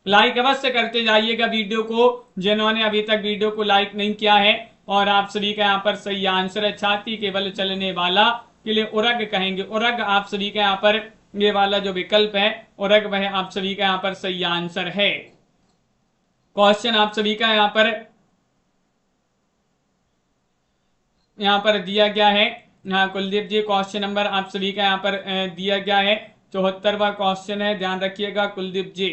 Speaker 1: लाइक अवश्य करते जाइएगा वीडियो को, जिन्होंने अभी तक वीडियो को लाइक नहीं किया है। और आप सभी का यहाँ पर सही आंसर है, छाती के बल चलने वाला के लिए उरग कहेंगे। उरग आप सभी का यहाँ पर ये वाला जो विकल्प है उरग, वह आप सभी का यहाँ पर सही आंसर है। क्वेश्चन आप सभी का यहाँ पर दिया गया है। हाँ कुलदीप जी, क्वेश्चन नंबर आप सभी का यहाँ पर दिया गया है, 74वां क्वेश्चन है, ध्यान रखिएगा कुलदीप जी।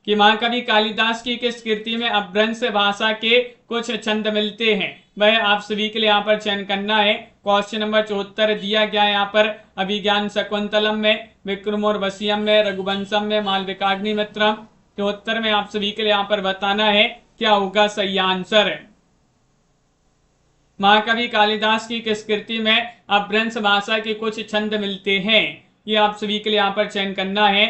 Speaker 1: कि महाकवि कालिदास की किस कृति में अपभ्रंश भाषा के कुछ छंद मिलते हैं? वह आप सभी के लिए यहाँ पर चयन करना है। क्वेश्चन नंबर 74 दिया गया है यहाँ पर, अभिज्ञान शकुंतलम में, विक्रमोर्वशीयम में, रघुवंशम में, मालविकाग्निमित्रम। 74 में आप सभी के लिए यहाँ पर बताना है क्या होगा सही आंसर। महाकवि कालिदास की किस कृति में अपभ्रंश भाषा के कुछ छंद मिलते हैं? ये आप सभी के लिए यहाँ पर चयन करना है।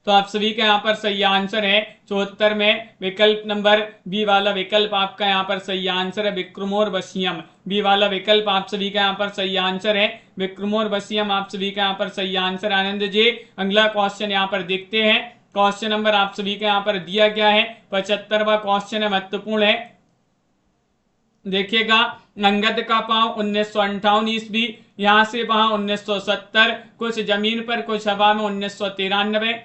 Speaker 1: तो आप सभी का यहाँ पर सही आंसर है 74 में विकल्प नंबर बी वाला विकल्प आपका यहाँ पर सही आंसर है, विक्रमोर्वशीयम। बी वाला विकल्प आप सभी का यहाँ पर सही आंसर है, विक्रमोर्वशीयम आप सभी का यहाँ पर सही आंसर। आनंद जी, अगला क्वेश्चन यहाँ पर देखते हैं। क्वेश्चन नंबर आप सभी का यहाँ पर दिया गया है, 75वां क्वेश्चन है, महत्वपूर्ण है। देखिएगा, अंगद का पांव 1958 ईस्वी, यहाँ से वहां 1970, कुछ जमीन पर कुछ हवा में 1993,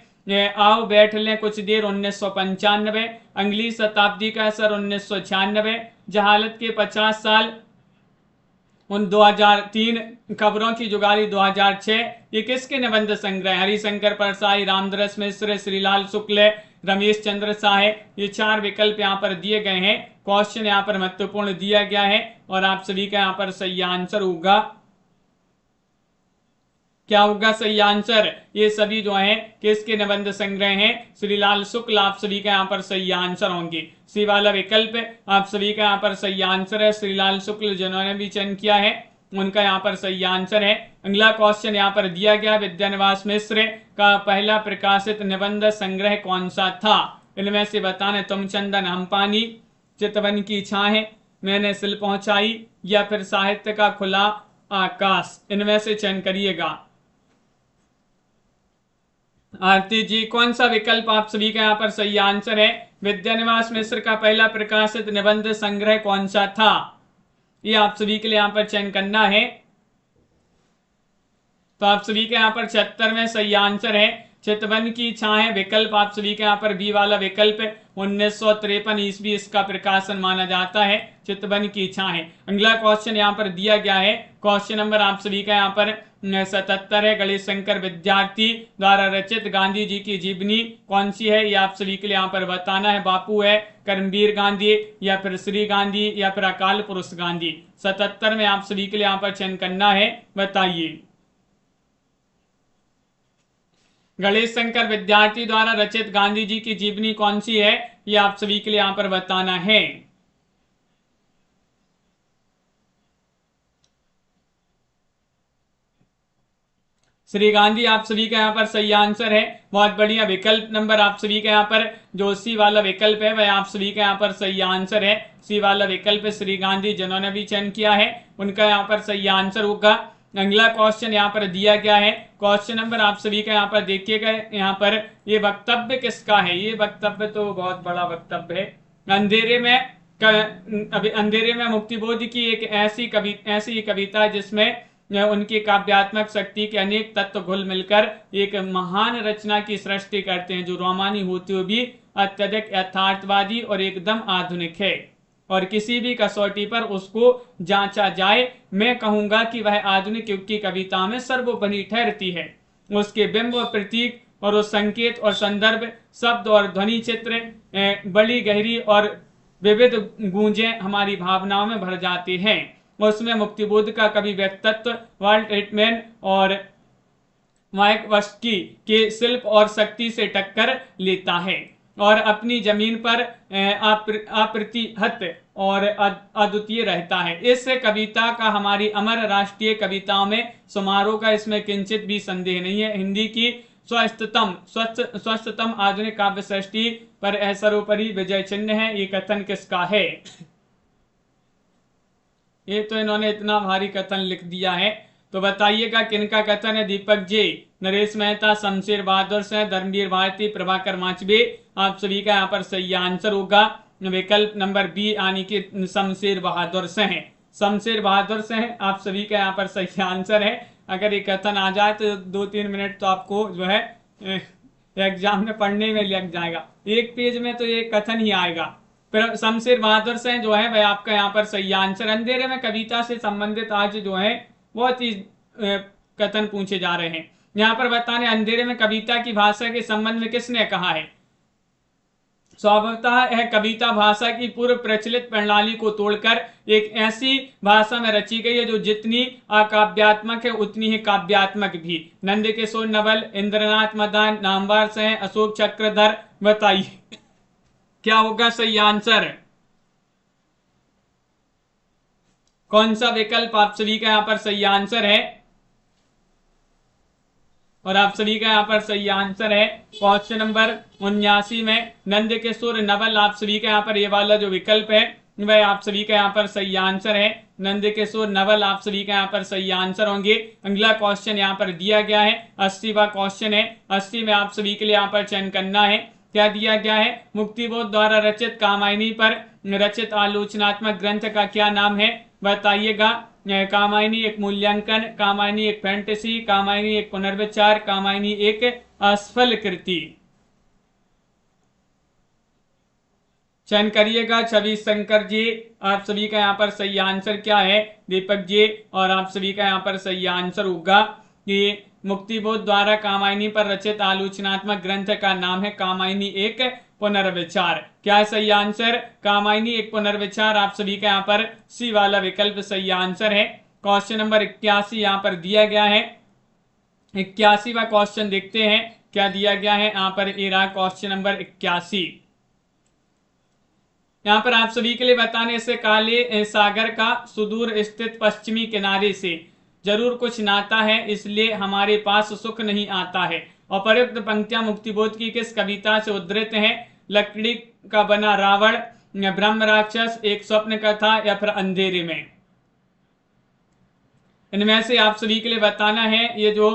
Speaker 1: आओ बैठ लें कुछ देर 1995, अगली शताब्दी का असर 1996, जहालत के 50 साल 2003, खबरों की जुगाली 2006। ये किसके निबंध संग्रह? हरिशंकर परसाई, रामदरस मिश्र, श्रीलाल शुक्ल, रमेश चंद्र साहे। ये 4 विकल्प यहाँ पर दिए गए हैं। क्वेश्चन यहाँ पर महत्वपूर्ण दिया गया है और आप सभी का यहाँ पर सही आंसर होगा, क्या होगा सही आंसर? ये सभी जो हैं किसके निबंध संग्रह हैं? श्रीलाल शुक्ल आप सभी का यहाँ पर सही आंसर होंगे। सी वाला विकल्प आप सभी का यहाँ पर सही आंसर है, श्रीलाल शुक्ल जिन्होंने भी चयन किया है उनका यहाँ पर सही आंसर है। अगला क्वेश्चन यहाँ पर दिया गया, विद्यानिवास मिश्र का पहला प्रकाशित निबंध संग्रह कौन सा था? इनमें से बताने, तुम चंदन हम पानी, चितवन की छाएं, मैंने सिल पहुंचाई, या फिर साहित्य का खुला आकाश। इनमें से चयन करिएगा। आरती जी, कौन सा विकल्प आप सभी का यहाँ पर सही आंसर है? विद्यानिवास मिश्र का पहला प्रकाशित निबंध संग्रह कौन सा था? ये आप सभी के लिए यहाँ पर चयन करना है। तो आप सभी के यहाँ पर 76 में सही आंसर है, चितवन की छाएं। विकल्प आप सभी के यहाँ पर बी वाला विकल्प 1953 ईस्वी इसका प्रकाशन माना जाता है, चितवन की छाएं। अगला क्वेश्चन यहाँ पर दिया गया है, क्वेश्चन नंबर आप सभी का यहाँ पर 77 है। गणेश शंकर विद्यार्थी द्वारा रचित गांधी जी की जीवनी कौन सी है, ये आप सभी के लिए यहाँ पर बताना है। बापू है, कर्मवीर गांधी, या फिर श्री गांधी, या फिर अकाल पुरुष गांधी। 77 में आप सभी के लिए यहाँ पर चयन करना है, बताइए। गणेश शंकर विद्यार्थी द्वारा रचित गांधी जी की जीवनी कौन सी है, ये आप सभी के लिए यहाँ पर बताना है। श्री गांधी आप सभी का यहाँ पर सही आंसर है। बहुत बढ़िया। विकल्प नंबर आप सभी का यहाँ पर जो सी वाला विकल्प है वह आप सभी का यहाँ पर सही आंसर है। सी वाला विकल्प श्री गांधी जिन्होंने भी चयन किया है उनका यहाँ पर सही आंसर होगा। अगला क्वेश्चन यहाँ पर दिया गया है। क्वेश्चन नंबर आप सभी का यहाँ पर देखिएगा। यहाँ पर ये वक्तव्य किसका है, ये वक्तव्य तो बहुत बड़ा वक्तव्य है। अंधेरे में मुक्तिबोध की एक ऐसी कविता जिसमें उनकी काव्यात्मक शक्ति के अनेक तत्व घुल मिलकर एक महान रचना की सृष्टि करते हैं, जो रोमानी होते हुए भी अत्यधिक यथार्थवादी और एकदम आधुनिक है, और किसी भी कसौटी पर उसको जांचा जाए मैं कहूंगा कि वह आधुनिक युग की कविता में सर्वोपरि ठहरती है। उसके बिंब और प्रतीक और उस संकेत और संदर्भ, शब्द और ध्वनि चित्र बड़ी गहरी और विविध गूंजें हमारी भावनाओं में भर जाते हैं। उसमें मुक्तिबोध का कवि व्यक्तित्व वाल्ट व्हिटमैन और मायाकोव्स्की के शिल्प और शक्ति से टक्कर लेता है और अपनी जमीन पर अप्रतिहत और अद्वितीय रहता है। इस कविता का हमारी अमर राष्ट्रीय कविताओं में समारोह का इसमें किंचित भी संदेह नहीं है। हिंदी की स्वस्थतम आधुनिक काव्य सृष्टि पर सर्वोपरि विजय चिन्ह है। ये कथन किसका है? ये तो इन्होंने इतना भारी कथन लिख दिया है, तो बताइएगा किनका कथन है। दीपक जी, नरेश मेहता, शमशेर बहादुर सिंह, धर्मवीर भारती, प्रभाकर माचवे। आप सभी का यहाँ पर सही आंसर होगा विकल्प नंबर बी, यानी कि शमशेर बहादुर सिंह। शमशेर बहादुर सिंह आप सभी का यहाँ पर सही आंसर है। अगर ये कथन आ जाए तो 2-3 मिनट तो आपको जो है एग्जाम में पढ़ने में लग जाएगा। एक पेज में तो ये कथन ही आएगा। शमशेर बहादुर सिंह जो है वह आपका यहाँ पर सही आंसर। अंधेरे में कविता से संबंधित आज जो है बहुत ही कथन पूछे जा रहे हैं। यहाँ पर बताने अंधेरे में कविता की भाषा के संबंध में किसने कहा है? स्वभावतः यह कविता भाषा की पूर्व प्रचलित प्रणाली को तोड़कर एक ऐसी भाषा में रची गई है जो जितनी अकाव्यात्मक है उतनी ही काव्यात्मक भी। नंदकिशोर नवल, इंद्रनाथ मदान, नामवर सिंह, अशोक चक्रधर। बताइए क्या होगा सही आंसर? कौन सा विकल्प आप सभी का यहां पर सही आंसर है? और आप सभी का यहां पर सही आंसर है क्वेश्चन नंबर 79 में नंदकिशोर नवल। आप सभी का यहां पर ये वाला जो विकल्प है वह आप सभी का यहां पर सही आंसर है। नंदकिशोर नवल आप सभी का यहां पर सही आंसर होंगे। अगला क्वेश्चन यहां पर दिया गया है, 80वां क्वेश्चन है। 80 में आप सभी के लिए यहां पर चयन करना है। क्या दिया गया है? मुक्तिबोध द्वारा रचित कामायनी पर रचित आलोचनात्मक ग्रंथ का क्या नाम है? बताइएगा। कामायनी एक मूल्यांकन, कामायनी एक फैंटेसी, कामायनी एक पुनर्विचार, कामायनी एक असफल कृति। चयन करिएगा। छवि शंकर जी, आप सभी का यहाँ पर सही आंसर क्या है? दीपक जी, और आप सभी का यहाँ पर सही आंसर होगा कि मुक्तिबोध द्वारा कामायनी पर रचित आलोचनात्मक ग्रंथ का नाम है कामायनी एक पुनर्विचार। क्या है सही आंसर? कामायनी एक पुनर्विचार। आप सभी का यहाँ पर सी वाला विकल्प सही आंसर है। क्वेश्चन नंबर 81 यहाँ पर दिया गया है। 81वां क्वेश्चन देखते हैं क्या दिया गया है यहाँ पर। ये रहा क्वेश्चन नंबर 81। यहाँ पर आप सभी के लिए बताने से काले सागर का सुदूर स्थित पश्चिमी किनारे से जरूर कुछ नाता है, इसलिए हमारे पास सुख नहीं आता है। अपर्युक्त पंक्तियां मुक्तिबोध की किस कविता से उद्धृत हैं? लकड़ी का बना रावण, ब्रह्म राक्षस, एक स्वप्न कथा, या फिर अंधेरे में। इनमें से आप सभी के लिए बताना है ये जो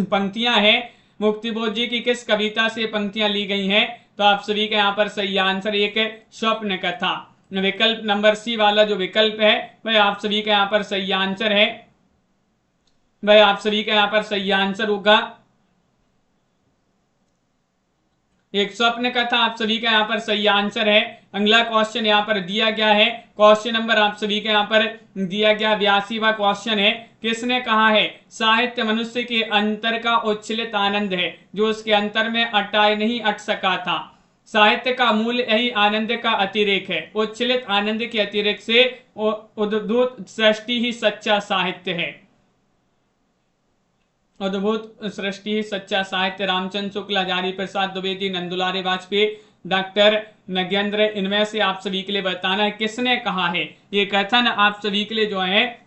Speaker 1: पंक्तियां हैं मुक्तिबोध जी की किस कविता से पंक्तियां ली गई हैं। तो आप सभी का यहाँ पर सही आंसर एक स्वप्न कथा। विकल्प नंबर सी वाला जो विकल्प है वह आप सभी का यहाँ पर सही आंसर है। वह आप सभी का यहाँ पर सही आंसर होगा। एक स्वप्न कथा आप सभी का यहाँ पर सही आंसर है। अगला क्वेश्चन यहाँ पर दिया गया है, क्वेश्चन नंबर आप सभी का यहाँ पर दिया गया 82वां क्वेश्चन है। किसने कहा है साहित्य मनुष्य के अंतर का उच्छलित आनंद है, जो उसके अंतर में अटाए नहीं अट सका था। साहित्य का मूल यही आनंद का अतिरेक है। उच्छलित आनंद के अतिरेक से उद्भूत सृष्टि ही सच्चा साहित्य है। अद्भुत सृष्टि ही सच्चा साहित्य। रामचंद्र शुक्ल, हजारी प्रसाद द्विवेदी, नंदुलारे वाजपेयी, डॉक्टर नगेंद्र, इनमें से आप सभी के लिए बताना है किसने कहा है। ये कथन आप सभी के लिए जो है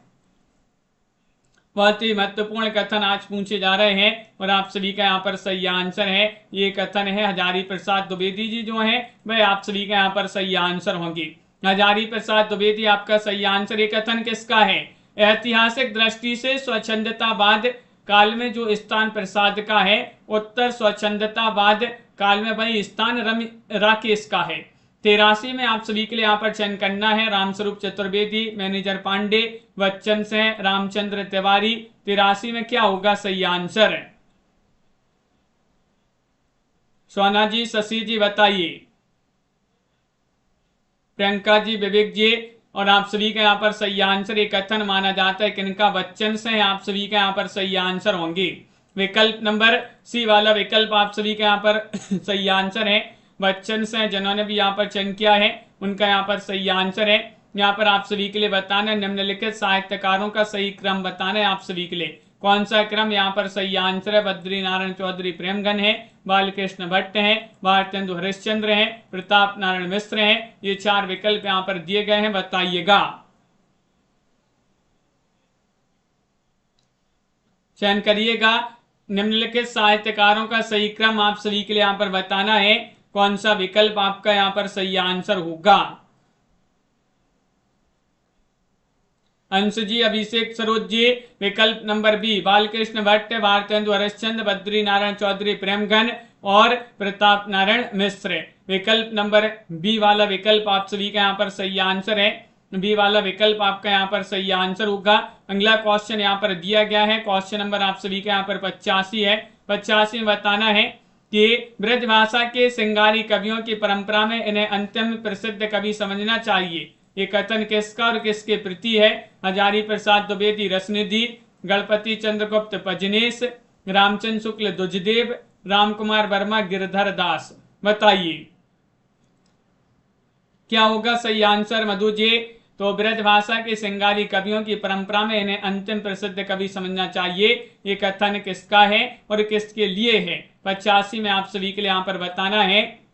Speaker 1: बहुत ही महत्वपूर्ण कथन आज पूछे जा रहे हैं और आप सभी का यहाँ पर सही आंसर है। ये कथन है हजारी प्रसाद द्विवेदी जी जो है वह आप सभी का यहाँ पर सही आंसर होंगे। हजारी प्रसाद द्विवेदी आपका सही आंसर। ये कथन किसका है? ऐतिहासिक दृष्टि से स्वच्छंदतावाद काल में जो स्थान प्रसाद का है, उत्तर स्वच्छंदतावाद काल में वही स्थान राकेश का है। 83 में आप सभी के लिए यहाँ पर चयन करना है। रामस्वरूप चतुर्वेदी, मैनेजर पांडे, बच्चन से रामचंद्र तिवारी। 83 में क्या होगा सही आंसर? सोना जी, शशि जी बताइए, प्रियंका जी, विवेक जी और आप सभी का यहाँ पर सही आंसर। एक कथन माना जाता है किनका? बच्चन से। आप सभी का यहाँ पर सही आंसर होंगे। विकल्प नंबर सी वाला विकल्प आप सभी का यहाँ पर सही आंसर है। बच्चन से जिन्होंने भी यहाँ पर चयन किया है उनका यहाँ पर सही आंसर है। यहाँ पर आप सभी के लिए बताना है निम्नलिखित साहित्यकारों का सही क्रम बताना है आप सभी के लिए। कौन सा क्रम? यहाँ पर सही आंसर है बद्री नारायण चौधरी प्रेमगन है, बालकृष्ण भट्ट है, भारतेंदु हरिश्चंद्र है, प्रताप नारायण मिश्र है। ये 4 विकल्प यहाँ पर दिए गए हैं, बताइएगा। चयन करिएगा। निम्नलिखित साहित्यकारों का सही क्रम आप सभी के लिए यहाँ पर बताना है। कौन सा विकल्प आपका यहाँ पर सही आंसर होगा? अंश जी, अभिषेक सरोज जी, विकल्प नंबर बी बालकृष्ण भट्ट, भारतेंदु हरिश्चंद्र, बद्री नारायण चौधरी प्रेमगन और प्रताप नारायण मिश्र। विकल्प नंबर बी वाला विकल्प आप सभी का यहाँ पर सही आंसर है। बी वाला विकल्प आपका यहाँ पर सही आंसर होगा। अगला क्वेश्चन यहाँ पर दिया गया है, क्वेश्चन नंबर आप सभी का यहाँ पर 85 है। 85 में बताना है कि ब्रजभाषा के सिंगारी कवियों की परंपरा में इन्हें अंतिम प्रसिद्ध कवि समझना चाहिए। ये कथन किसका और किसके प्रति है? हजारी प्रसाद द्विवेदी रसनिधि, गणपति चंद्रगुप्त पजनेश, रामचंद्र शुक्ल दुजदेव, राम कुमार वर्मा गिरधर दास। बताइए क्या होगा सही आंसर मधु जी? तो ब्रजभाषा के सिंगारी कवियों की परंपरा में इन्हें अंतिम प्रसिद्ध कवि समझना चाहिए। ये कथन किसका है और किसके लिए है? 85 में आप सभी के लिए यहाँ पर बताना है।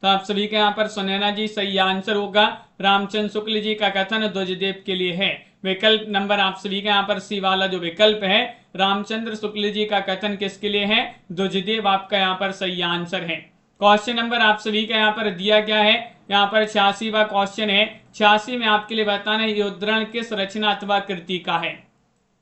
Speaker 1: तो आप सभी के यहाँ पर सुनैना जी सही आंसर होगा। रामचंद्र शुक्ल जी का कथन द्विजदेव के लिए है। विकल्प नंबर आप सभी के यहाँ पर सी वाला जो विकल्प है, रामचंद्र शुक्ल जी का कथन किसके लिए है? द्विजदेव आपका यहाँ पर सही आंसर है। क्वेश्चन नंबर आप सभी का यहाँ पर दिया गया है, यहाँ पर 86वां क्वेश्चन है। 86 में आपके लिए बताना है ये उद्धरण किस रचना अथवा कृति का है?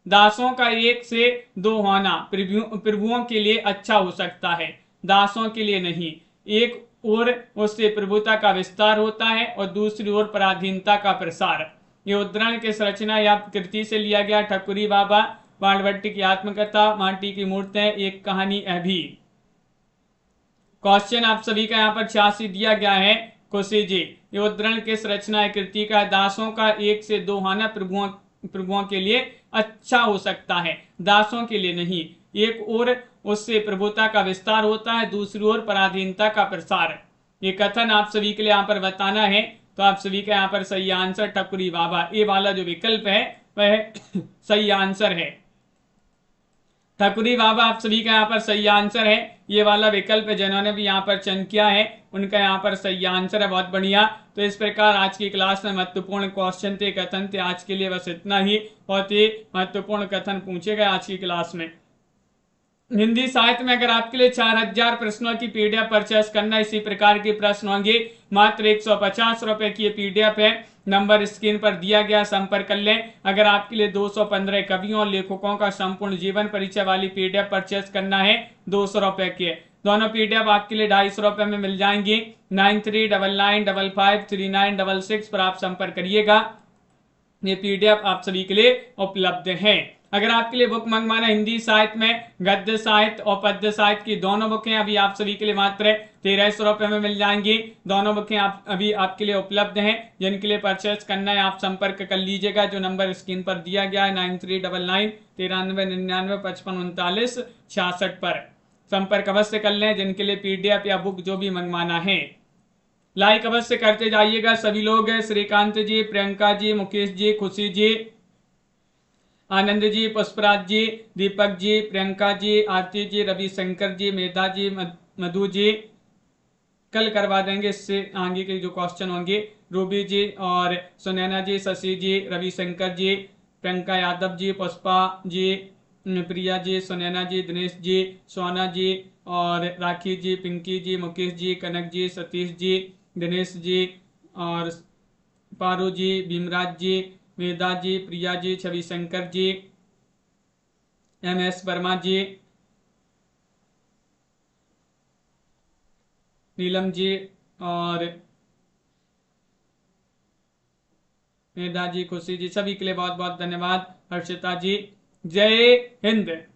Speaker 1: दासों का 1 से 2 होना प्रभुओं के लिए अच्छा हो सकता है, दासों के लिए नहीं। एक और उससे प्रभुता का विस्तार होता है और दूसरी ओर पराधीनता का प्रसार। ये उद्धरण किस रचना या कृति से लिया गया? ठकुरी बाबा, बाणभट्ट की आत्मकथा, माटी की मूर्तें, एक कहानी अभी। क्वेश्चन आप सभी का यहाँ पर 86 दिया गया है। खुशी जी, ये उद्धरण किस रचना या कृति का? दासों का 1 से 2 होना प्रभुओं के लिए अच्छा हो सकता है, दासों के लिए नहीं। एक और उससे प्रभुता का विस्तार होता है, दूसरी ओर पराधीनता का प्रसार। ये कथन आप सभी के लिए यहाँ पर बताना है। तो आप सभी का यहाँ पर सही आंसर ठकुरी बाबा, ये वाला जो विकल्प है वह सही आंसर है। ठकुरी बाबा आप सभी का यहाँ पर सही आंसर है। ये वाला विकल्प जिन्होंने भी यहाँ पर चयन किया है उनका यहाँ पर सही आंसर है। बहुत बढ़िया। तो इस प्रकार आज की क्लास में महत्वपूर्ण क्वेश्चन थे, कथन थे। आज के लिए बस इतना ही। बहुत ही महत्वपूर्ण कथन पूछे गए आज की क्लास में। हिंदी साहित्य में अगर आपके लिए 4000 प्रश्नों की पीडीएफ परचेस करना, इसी प्रकार के प्रश्न होंगे, मात्र 150 रुपए की पीडीएफ है। नंबर स्क्रीन पर दिया गया, संपर्क कर लें। अगर आपके लिए 215 कवियों और लेखकों का संपूर्ण जीवन परिचय वाली पीडीएफ परचेस करना है 200 रुपए की। दोनों पीडीएफ आपके लिए 250 रुपए में मिल जाएंगी। 9399553966 पर आप संपर्क करिएगा। ये पीडीएफ आप सभी के लिए उपलब्ध है। अगर आपके लिए बुक मंगवाना हिंदी साहित्य में गद्य साहित्य और पद्य साहित्य की दोनों बुकें अभी आप सभी के लिए मात्र 1300 रुपये में मिल जाएंगी। दोनों बुकें अभी आपके लिए उपलब्ध हैं। जिनके लिए परचेस करना है आप संपर्क कर लीजिएगा, जो नंबर स्क्रीन पर दिया गया है 9399 9399553966 पर संपर्क अवश्य कर लें। जिनके लिए पीडीएफ या बुक जो भी मंगवाना है, लाइक अवश्य करते जाइएगा सभी लोग। श्रीकांत जी, प्रियंका जी, मुकेश जी, खुशी जी, आनंद जी, पुष्पराज जी, दीपक जी, प्रियंका जी, आरती जी, रविशंकर जी, मेधा जी, मधु जी, कल करवा देंगे इससे आगे के जो क्वेश्चन होंगे। रूबी जी और सुनैना जी, शशि जी, रविशंकर जी, प्रियंका यादव जी, पुष्पा जी, प्रिया जी, सुनैना जी, दिनेश जी, सोना जी और राखी जी, पिंकी जी, मुकेश जी, कनक जी, सतीश जी, दिनेश जी और पारू जी, भीमराज जी, वेदा जी, प्रिया जी, छवि शंकर जी, MS वर्मा जी, नीलम जी और मेधा जी, खुशी जी, सभी के लिए बहुत बहुत धन्यवाद। हर्षिता जी, जय हिंद।